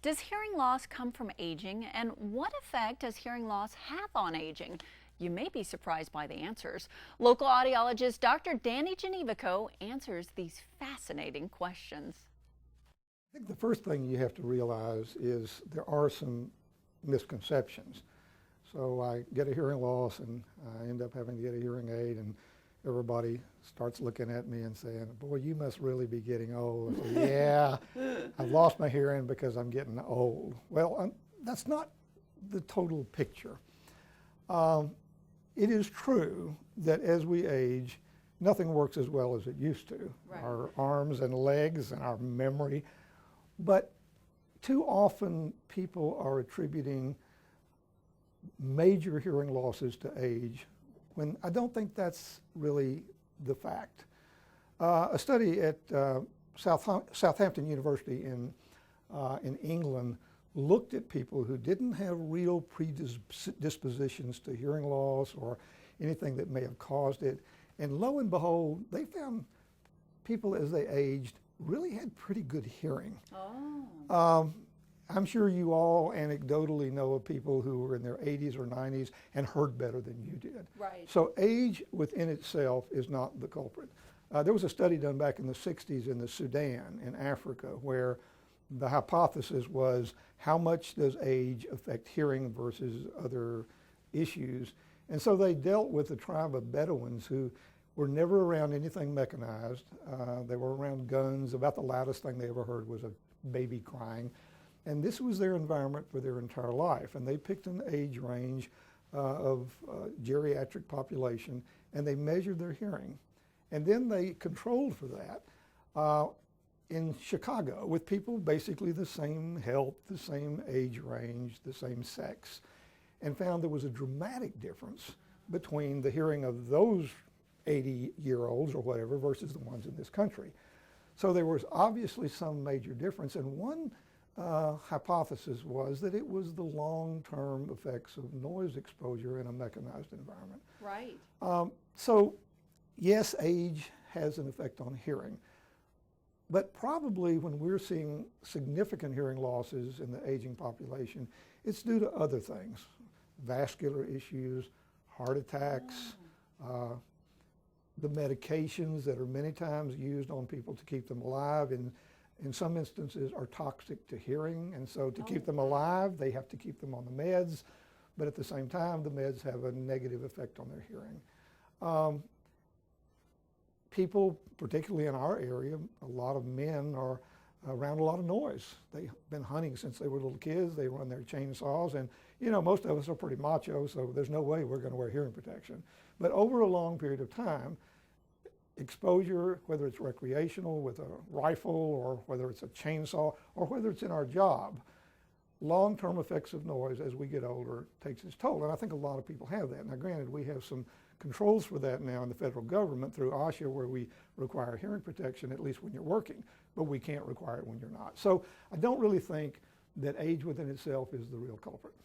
Does hearing loss come from aging, and what effect does hearing loss have on aging? You may be surprised by the answers. Local audiologist Dr. Gnewikow answers these fascinating questions. I think the first thing you have to realize is there are some misconceptions. So I get a hearing loss and I end up having to get a hearing aid, and everybody starts looking at me and saying, boy, you must really be getting old. I say, yeah, I've lost my hearing because I'm getting old. Well, that's not the total picture. It is true that as we age, nothing works as well as it used to. Right. Our arms and legs and our memory. But too often people are attributing major hearing losses to age, when I don't think that's really the fact. A study at Southampton University in England looked at people who didn't have real predispositions to hearing loss or anything that may have caused it, and lo and behold, they found people as they aged really had pretty good hearing. Oh. I'm sure you all anecdotally know of people who were in their 80s or 90s and heard better than you did. Right. So age within itself is not the culprit. There was a study done back in the 60s in the Sudan in Africa where the hypothesis was how much does age affect hearing versus other issues. And so they dealt with a tribe of Bedouins who were never around anything mechanized. They were around guns. About the loudest thing they ever heard was a baby crying. And this was their environment for their entire life. And they picked an age range of geriatric population, and they measured their hearing. And then they controlled for that in Chicago with people basically the same health, the same age range, the same sex, and found there was a dramatic difference between the hearing of those 80-year-olds or whatever versus the ones in this country. So there was obviously some major difference, and one hypothesis was that it was the long-term effects of noise exposure in a mechanized environment. Right. So yes, age has an effect on hearing, but probably when we're seeing significant hearing losses in the aging population, it's due to other things: vascular issues, heart attacks, the medications that are many times used on people to keep them alive in some instances are toxic to hearing, and so to keep them alive, they have to keep them on the meds, but at the same time, the meds have a negative effect on their hearing. People, particularly in our area, a lot of men are around a lot of noise. They've been hunting since they were little kids. They run their chainsaws, and you know, most of us are pretty macho, so there's no way we're going to wear hearing protection. But over a long period of time, exposure, whether it's recreational with a rifle or whether it's a chainsaw or whether it's in our job, long-term effects of noise as we get older takes its toll. And I think a lot of people have that. Now granted, we have some controls for that now in the federal government through OSHA where we require hearing protection at least when you're working, but we can't require it when you're not. So I don't really think that age within itself is the real culprit.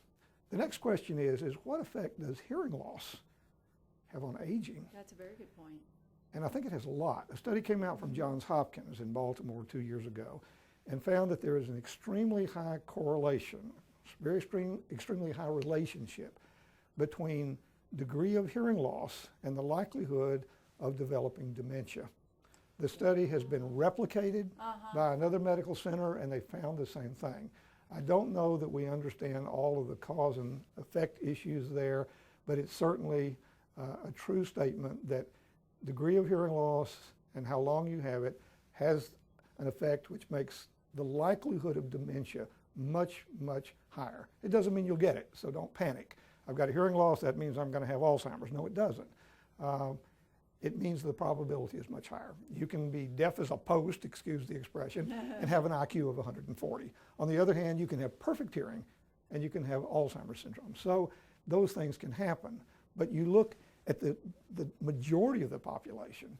The next question is what effect does hearing loss have on aging? That's a very good point. And I think it has a lot. A study came out from Johns Hopkins in Baltimore 2 years ago and found that there is an extremely high correlation, extremely high relationship between degree of hearing loss and the likelihood of developing dementia. The study has been replicated by another medical center, and they found the same thing. I don't know that we understand all of the cause and effect issues there, but it's certainly a true statement that degree of hearing loss and how long you have it has an effect which makes the likelihood of dementia much, much higher. It doesn't mean you'll get it, so don't panic. I've got a hearing loss, that means I'm going to have Alzheimer's. No, it doesn't. It means the probability is much higher. You can be deaf as a post, excuse the expression, and have an IQ of 140. On the other hand, you can have perfect hearing and you can have Alzheimer's syndrome. So those things can happen. But you look at the majority of the population,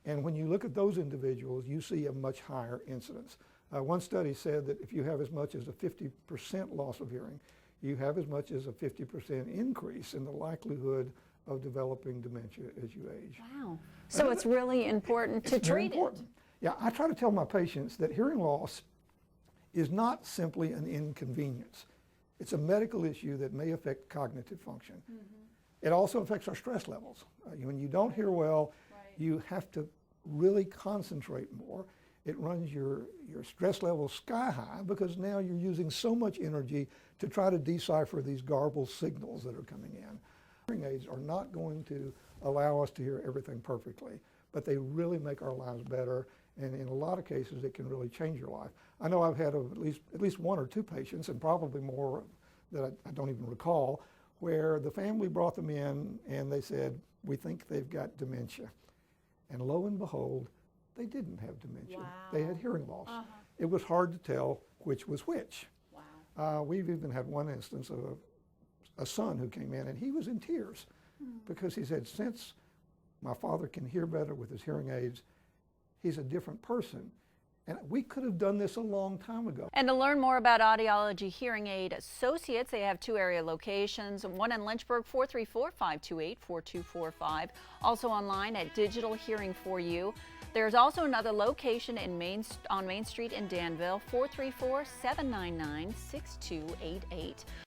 and when you look at those individuals, you see a much higher incidence. One study said that if you have as much as a 50% loss of hearing, you have as much as a 50% increase in the likelihood of developing dementia as you age. Wow. So it's really important to treat it. Yeah, I try to tell my patients that hearing loss is not simply an inconvenience. It's a medical issue that may affect cognitive function. It also affects our stress levels. When you don't hear well, you have to really concentrate more. It runs your stress levels sky high because now you're using so much energy to try to decipher these garbled signals that are coming in. Hearing aids are not going to allow us to hear everything perfectly, but they really make our lives better, and in a lot of cases it can really change your life. I know I've had at least one or two patients, and probably more that I don't even recall, where the family brought them in and they said, "We think they've got dementia." And lo and behold, they didn't have dementia. Wow. They had hearing loss. It was hard to tell which was which. Wow. We've even had one instance of a son who came in and he was in tears because he said, "Since my father can hear better with his hearing aids, he's a different person." And we could have done this a long time ago. And to learn more about Audiology Hearing Aid Associates, they have 2 area locations, one in Lynchburg, 434-528-4245. Also online at Digital Hearing for You. There's also another location on Main Street in Danville, 434-799-6288.